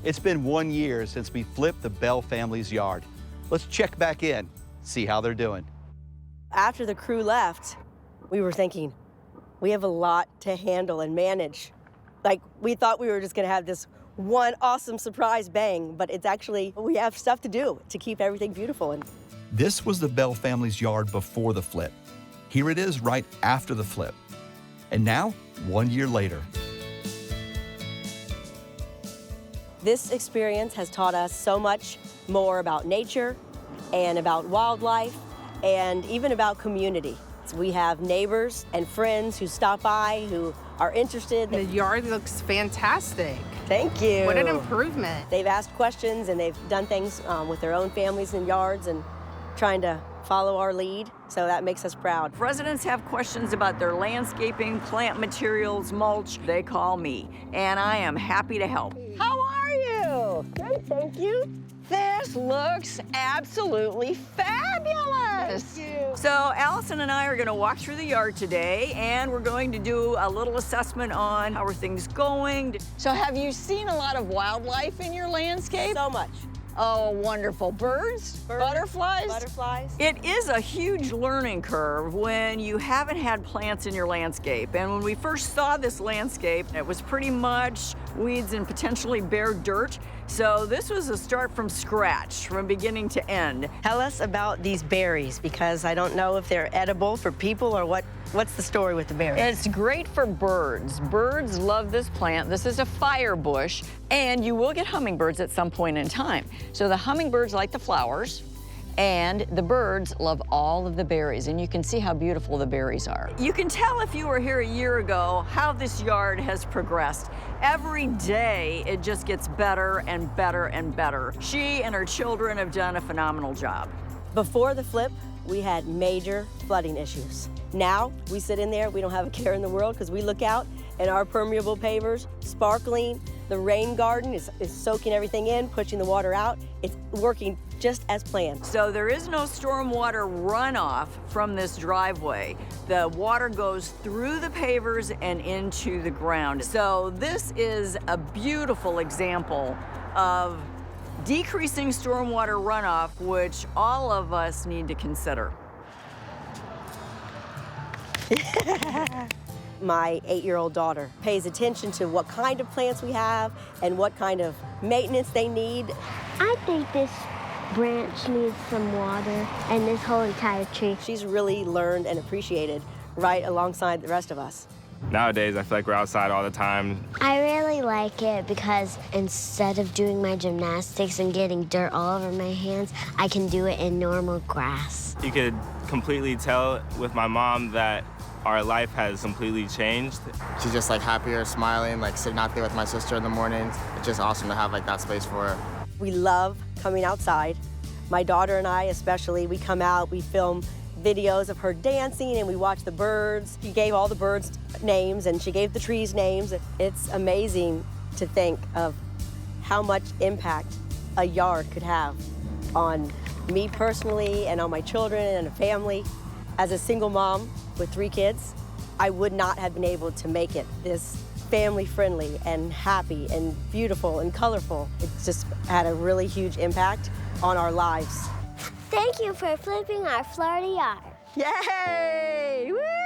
It's been 1 year since we flipped the Bell family's yard. Let's check back in, see how they're doing. After the crew left, we were thinking, we have a lot to handle and manage. Like, we thought we were just gonna have this one awesome surprise bang, but it's actually, we have stuff to do to keep everything beautiful. And This was the Bell family's yard before the flip. Here it is right after the flip. And now, 1 year later. this experience has taught us so much more about nature and about wildlife and even about community. We have neighbors and friends who stop by who are interested. The yard looks fantastic. Thank you. What an improvement. They've asked questions and they've done things with their own families and yards and trying to follow our lead, so that makes us proud. If residents have questions about their landscaping, plant materials, mulch, they call me, and I am happy to help. How are you? Good, thank you. This looks absolutely fabulous. Thank you. So Allison and I are going to walk through the yard today, and we're going to do a little assessment on how are things going. So have you seen a lot of wildlife in your landscape? So much. Oh, wonderful. Birds? Butterflies? Butterflies. It is a huge learning curve when you haven't had plants in your landscape. And when we first saw this landscape, it was pretty much weeds and potentially bare dirt. So this was a start from scratch, from beginning to end. Tell us about these berries, because I don't know if they're edible for people or what's the story with the berries? It's great for birds. Birds love this plant. This is a fire bush, and you will get hummingbirds at some point in time. So the hummingbirds like the flowers, and the birds love all of the berries, and you can see how beautiful the berries are. You can tell if you were here a year ago how this yard has progressed. Every day, it just gets better and better and better. She and her children have done a phenomenal job. Before the flip, we had major flooding issues. Now, we sit in there, we don't have a care in the world because we look out and our permeable pavers, sparkling. The rain garden is soaking everything in, pushing the water out. It's working just as planned. So there is no stormwater runoff from this driveway. The water goes through the pavers and into the ground. So this is a beautiful example of decreasing stormwater runoff, which all of us need to consider. My 8-year-old daughter pays attention to what kind of plants we have and what kind of maintenance they need. I think this branch needs some water and this whole entire tree. She's really learned and appreciated right alongside the rest of us. Nowadays, I feel like we're outside all the time. I really like it because instead of doing my gymnastics and getting dirt all over my hands, I can do it in normal grass. You could completely tell with my mom that our life has completely changed. She's just like happier, smiling, like sitting out there with my sister in the mornings. It's just awesome to have like that space for her. We love coming outside. My daughter and I especially, we come out, we film videos of her dancing and we watch the birds. She gave all the birds names and she gave the trees names. It's amazing to think of how much impact a yard could have on me personally and on my children and a family. As a single mom with 3 kids, I would not have been able to make it this family-friendly and happy and beautiful and colorful. It just had a really huge impact on our lives. Thank you for flipping our Florida yard. Yay! Woo!